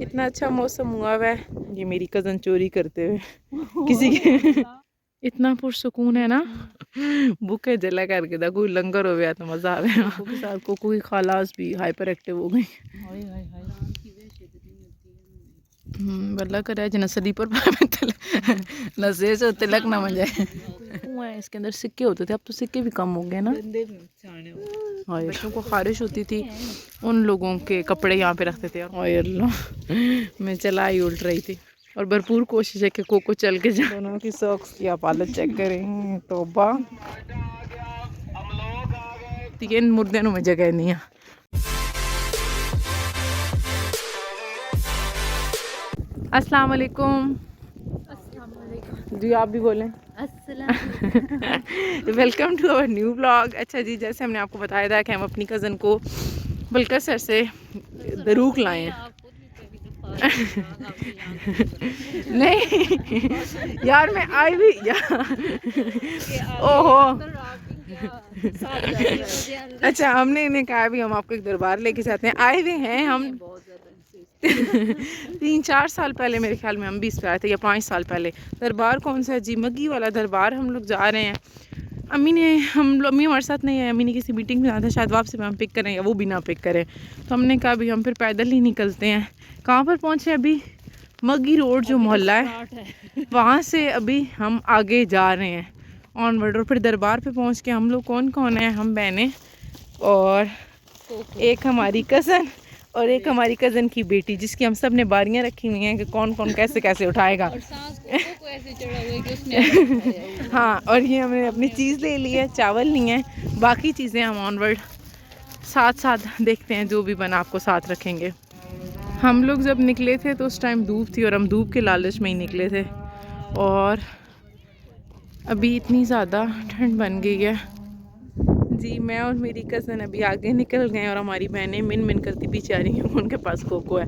इतना अच्छा मौसम हुआ हुआ है। ये मेरी कज़न चोरी करते हुए किसी के इतना पुरसुकून है ना। भूखे जला करके दा कोई लंगर हो गया तो मज़ा आ गया। कोको के साथ कोको की खालास भी हाइपर एक्टिव हो गई। बल्ला करे जना स्लीपर नशे से तिलक ना बन जाए। कुआं है, इसके अंदर सिक्के होते थे, अब तो सिक्के भी कम हो गए ना। और बच्चों को खारिश होती थी, उन लोगों के कपड़े यहाँ पे रखते थे। और अल्लाह मैं चला ही उल्ट रही थी और भरपूर कोशिश है कि कोको चल के जाए। दोनों की सॉक्स की आप हालत चेक करें। तौबा, तीन मुर्दे में जगह नहीं है। अस्सलाम वालेकुम जी, आप भी बोलें। Welcome to our new blog. अच्छा जी, जैसे हमने आपको बताया था कि हम अपनी कज़न को बलकसर से दरूक लाए हैं। नहीं यार, मैं आई भी ओहो अच्छा, हमने इन्हें कहा भी हम आपको एक दरबार लेके जाते हैं। आए हुए हैं हम 3-4 साल पहले, मेरे ख्याल में हम भी इस पे आए थे, या 5 साल पहले। दरबार कौन सा है जी? मग्गी वाला दरबार हम लोग जा रहे हैं। अम्मी हमारे साथ नहीं है, अम्मी ने किसी मीटिंग में जाना था, शायद वापसी में हम पिक करें या वो भी ना पिक करें, तो हमने कहा भी हम फिर पैदल ही निकलते हैं। कहाँ पर पहुँचे अभी? मग्गी रोड जो मोहल्ला है वहाँ से अभी हम आगे जा रहे हैं ऑनवर्ड। और फिर दरबार पे पहुँच के हम लोग कौन कौन है, हम बहनें और एक हमारी कज़न और एक हमारी कज़न की बेटी, जिसकी हम सब ने बारियाँ रखी हुई हैं कि कौन कौन कैसे कैसे उठाएगा। हाँ, और ये हमने अपनी चीज़ ले ली है, चावल नहीं है, बाकी चीज़ें हम ऑनवर्ड साथ साथ देखते हैं, जो भी बना आपको साथ रखेंगे। हम लोग जब निकले थे तो उस टाइम धूप थी और हम धूप के लालच में ही निकले थे, और अभी इतनी ज़्यादा ठंड बन गई है जी। मैं और मेरी कज़न अभी आगे निकल गए और हमारी बहनें मिन मिन करती पीछे आ रही हैं, उनके पास कोको है।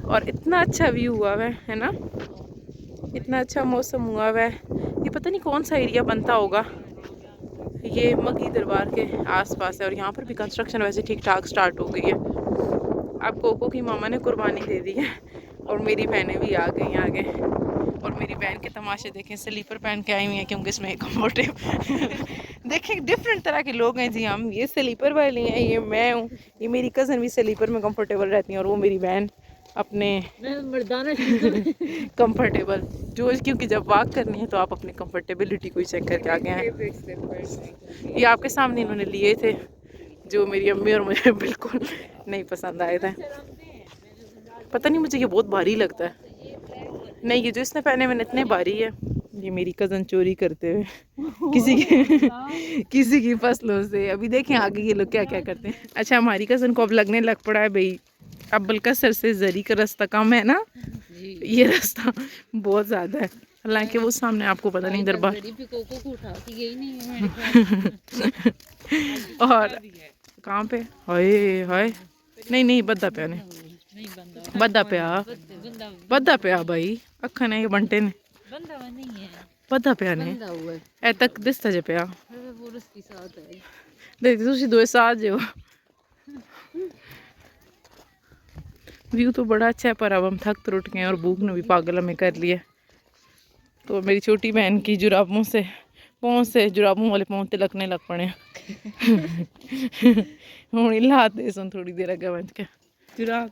और इतना अच्छा व्यू हुआ हुआ है ना, इतना अच्छा मौसम हुआ हुआ है। ये पता नहीं कौन सा एरिया बनता होगा, ये मग्गी दरबार के आसपास है। और यहाँ पर भी कंस्ट्रक्शन वैसे ठीक ठाक स्टार्ट हो गई है। अब कोको की मामा ने कुर्बानी दे दी है और मेरी बहनें भी आ गई आगे। और मेरी बहन के तमाशे देखें, स्लीपर पहन के आई हुई हैं क्योंकि इसमें कम्फर्टेबल देखें, डिफरेंट तरह के लोग हैं जी। हम ये स्लीपर वाली हैं, ये मैं हूँ, ये मेरी कज़न भी स्लीपर में कंफर्टेबल रहती है, और वो मेरी बहन अपने मर्दाना कंफर्टेबल जो, क्योंकि जब वॉक करनी है तो आप अपनी कंफर्टेबिलिटी को ही चेक करके आगे हैं। ये आपके सामने इन्होंने लिए थे, जो मेरी अम्मी और मुझे बिल्कुल नहीं पसंद आए थे। पता नहीं, मुझे ये बहुत भारी लगता है। नहीं, ये जो इसने पहने मैंने इतने भारी है। ये मेरी कज़न चोरी करते हुए किसी की फसलों से। अभी देखें आगे ये लोग क्या क्या करते हैं। अच्छा, हमारी कज़न को अब लगने लग पड़ा है भाई, अब बलकसर से जरी का रास्ता कम है ना, ये रास्ता बहुत ज़्यादा है। हालांकि वो सामने आपको पता नहीं दरबार और कहाँ पे, हाय हाय, नहीं नहीं, बद्दा पे ने बद्दा पे भाई अखा ने बंटे ने बद्दा पे ने ए तक दिसता जे पे देख तुसी दो साथ जो। व्यू तो बड़ा अच्छा है, पर अब हम थक तो उठ गए और भूख ने भी पागल हमें कर लिया। तो मेरी छोटी बहन की जुराबों से पाँव से, जुराबों वाले पाँव तिलकने लग पड़े हूँ हिलाते सुन थोड़ी देर अगे बच के जुराब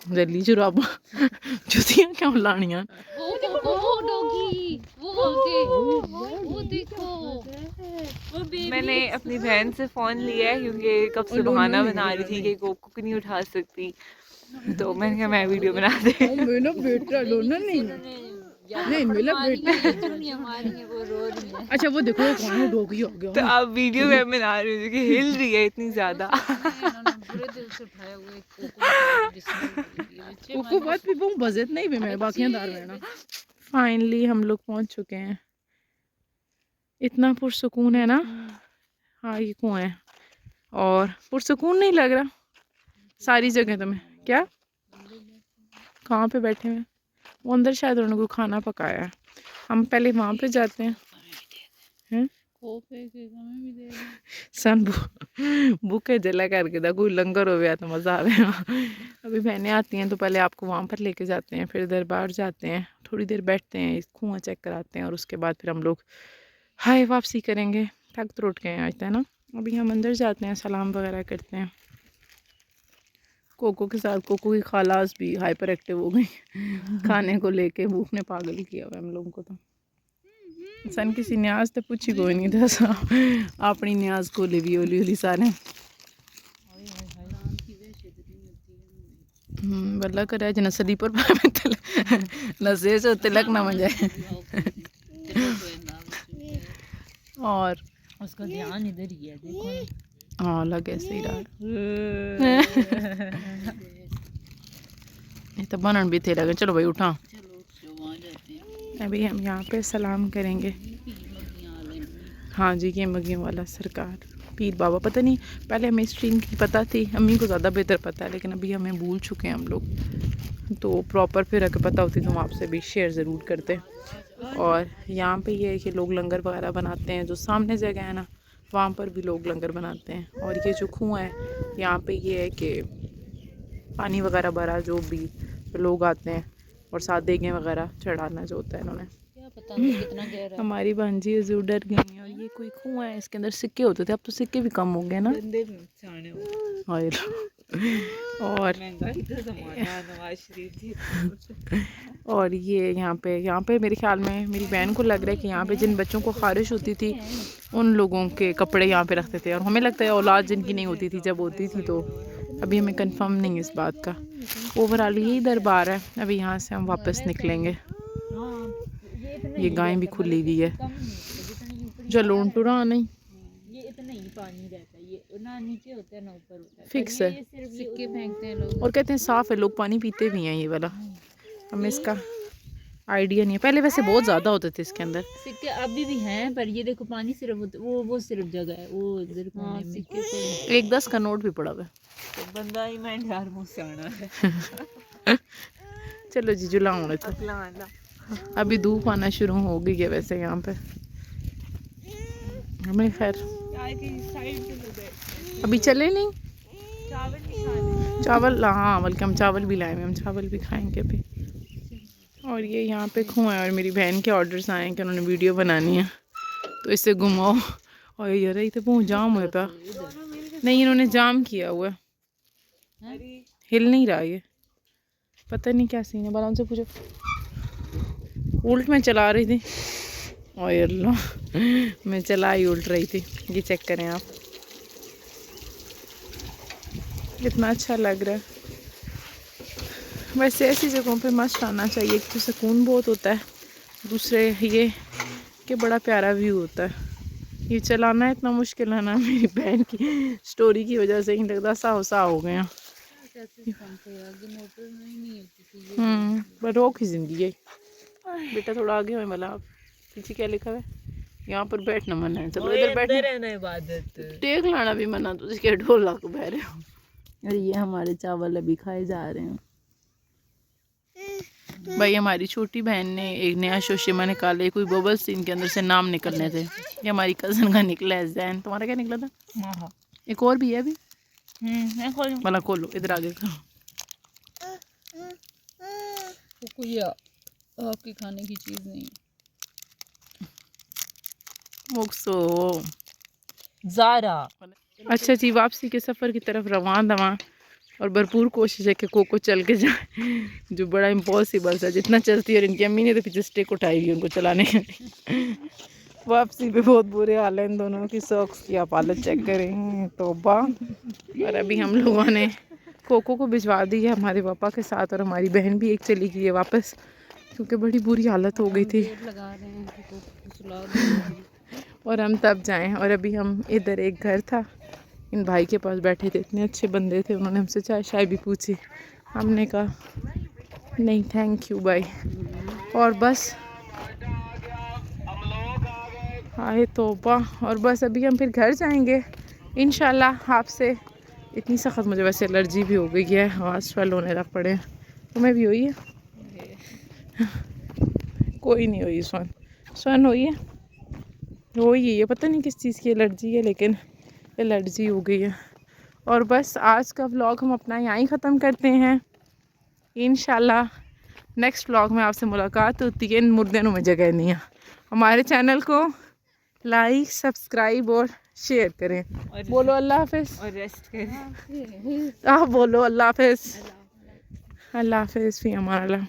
जली जुराब जुतियां क्यों लानियां। मैंने अपनी बहन से फ़ोन लिया है क्योंकि कब से बहाना बना रही थी कि कोको नहीं उठा सकती, तो मैंने कहा मैं वीडियो बना दे। मेरा बेटा दोनों नहीं मेरा बेटा। अच्छा वो देखो वो कौन है, डॉगी आ गया। तो अब वीडियो मैं बना रही हूँ कि हिल रही है इतनी ज़्यादा। कोको बात भी बहुत बजट नहीं भी मैं बाकियां दार में ना। फाइनली हम लोग पहुंच चुके हैं, इतना पुरसुकून है ना। हाँ, ये कुआं है और पुरसुकून नहीं लग रहा सारी जगह तुम्हें। क्या कहाँ पे बैठे हुए? वो अंदर शायद उन्होंने को खाना पकाया है। हम पहले वहाँ पे जाते हैं, हैं? सन भूखे जला करके दा कोई लंगर हो गया तो मज़ा आवेगा। अभी बहनें आती हैं तो पहले आपको वहाँ पर लेके जाते हैं, फिर दरबार जाते हैं, थोड़ी देर बैठते हैं, इस कुआं चेक कराते हैं और उसके बाद फिर हम लोग हाय वापसी करेंगे। थक तो उठ गए आज है ना। अभी हम अंदर जाते हैं, सलाम वगैरह करते हैं। कोको के साथ कोको की खालास भी हाइपर एक्टिव हो गई खाने को लेके, भूख ने पागल किया हुआ हम लोगों को। तो सन किसी न्याज तो पूछी कोई नहीं था सा अपनी न्याज को ले भी ओली ओली सारे बल्ला कर जना स्लीपर नशे से तिलक ना बन जाए। और उसका ध्यान इधर ही है, देखो। हाँ लगे सही रहा। ये तो बनन भी थे लगे। चलो भाई उठा, अभी हम यहाँ पे सलाम करेंगे। हाँ जी, ये मगियों वाला सरकार पीर बाबा। पता नहीं पहले हमें स्ट्रीम की पता थी, अम्मी को ज़्यादा बेहतर पता है, लेकिन अभी हमें भूल चुके हैं हम लोग। तो प्रॉपर फिर अगर पता होती तो हम आपसे भी शेयर ज़रूर करते। और यहाँ पे ये है कि लोग लंगर वगैरह बनाते हैं, जो सामने जगह है ना वहाँ पर भी लोग लंगर बनाते हैं। और ये जो कुआं है यहाँ पे ये है कि पानी वगैरह भरा, जो भी लोग आते हैं और साथ देगें वगैरह चढ़ाना जो होता है इन्होंने। पता नहीं कितना गहरा। हमारी भांजी जो डर गई हैं। और ये कोई कुआं है, इसके अंदर सिक्के होते थे, अब तो सिक्के भी कम हो गए ना। और ये यहाँ पे मेरे ख्याल में मेरी बहन को लग रहा है कि यहाँ पे जिन बच्चों को खारिश होती थी उन लोगों के कपड़े यहाँ पे रखते थे, और हमें लगता है औलाद जिनकी नहीं होती थी जब होती थी, तो अभी हमें कंफर्म नहीं है इस बात का। ओवरऑल यही दरबार है। अभी यहाँ से हम वापस निकलेंगे। ये गाय भी खुली हुई है। चलो टुरा नहीं, ये इतना ही पानी रहता है, ये ना नीचे होता है ना ऊपर होता है, फिक्स है। सिक्के फेंकते हैं लोग और कहते हैं साफ़ है, लोग पानी पीते भी हैं ये वाला। हमें इसका आइडिया नहीं है। पहले वैसे बहुत ज़्यादा होते थे इसके अंदर सिक्के, अभी भी हैं, पर ये देखो पानी सिर्फ वो सिर्फ जगह है वो इधर कोने में। सिक्के एक 10 का नोट भी पड़ा हुआ है। तो बंदा ही मैं यार मुँह से आना है। चलो जी जुलाऊँ तो अभी धूप आना शुरू हो गई है वैसे यहाँ पे। हमें खैर अभी चले नहीं, चावल हाँ, बल्कि हम चावल भी लाए हैं, हम चावल भी खाएंगे अभी। और ये यहाँ पे कुआं है और मेरी बहन के ऑर्डर्स आए हैं कि उन्होंने वीडियो बनानी है, तो इससे घुमाओ। और यार ये तो बहुत जाम हुआ था। नहीं, इन्होंने जाम किया हुआ है, हिल नहीं रहा ये, पता नहीं क्या सीन है। बाला उनसे पूछो। उल्ट में चला रही थी और अल्लाह मैं चला ही उल्ट रही थी। ये चेक करें आप, कितना अच्छा लग रहा है। वैसे ऐसी जगहों पे मस्त आना चाहिए, एक तो सुकून बहुत होता है, दूसरे ये कि बड़ा प्यारा व्यू होता है। ये चलाना इतना मुश्किल है ना, मेरी बहन की स्टोरी की वजह से ही लगता सा हो गया। पर रोक ही जिंदगी है। बेटा थोड़ा आगे हो, मतलब पीछे क्या लिखा है, यहाँ पर बैठना मना है। चलो इधर बैठना, इबादत टेक लाना भी मना, तो इसके ढोला को बह रहे हो। और ये हमारे चावल अभी खाए जा रहे हैं। भाई हमारी छोटी बहन ने एक नया शोशिमा निकाले, कोई बबल सीन के अंदर से नाम निकलने थे। ये हमारी कज़न का निकला है जैन। तुम्हारा क्या निकला था? एक और भी है अभी। भला खोलो, इधर आगे करो। आपकी खाने की चीज़ नहीं है। मुक्सो ज़ारा। अच्छा जी, वापसी के सफ़र की तरफ रवान दवा, और भरपूर कोशिश है कि कोको चल के जाए, जो बड़ा इम्पॉसिबल है। जितना चलती है, और इनकी अम्मी ने तो पीछे स्टिक उठाई हुई उनको चलाने के लिए। वापसी पे बहुत बुरे हाल है इन दोनों की। सॉक्स की आप हालत चेक करें, तौबा। और अभी हम लोगों ने कोको को भिजवा दी है हमारे पापा के साथ, और हमारी बहन भी एक चली गई है वापस, क्योंकि बड़ी बुरी हालत हो गई थी। और हम तब जाएं। और अभी हम इधर एक घर था, इन भाई के पास बैठे थे, इतने अच्छे बंदे थे, उन्होंने हमसे चाय भी पूछी। हमने कहा नहीं थैंक यू भाई, और बस आए तौबा। और बस अभी हम फिर घर जाएंगे इंशाल्लाह। आपसे इतनी सख्त मुझे वैसे एलर्जी भी हो गई है, आवाज़ स्वेल होने लग पड़े। तुम्हें भी हुई है? कोई नहीं हुई, स्वर्ण हुई है। हो ही है, पता नहीं किस चीज़ की एलर्जी है, लेकिन एलर्जी हो गई है। और बस आज का व्लॉग हम अपना यहाँ ही ख़त्म करते हैं। इंशाल्लाह नेक्स्ट व्लॉग में आपसे मुलाकात होती है। इन मुर्दों में जगह नहीं है। हमारे चैनल को लाइक, सब्सक्राइब और शेयर करें। और बोलो अल्लाह हाफिज़। और रेस्ट करें। आप बोलो अल्लाह हाफिज़। अल्लाह हाफिज़, फ़ी अमान अल्लाह।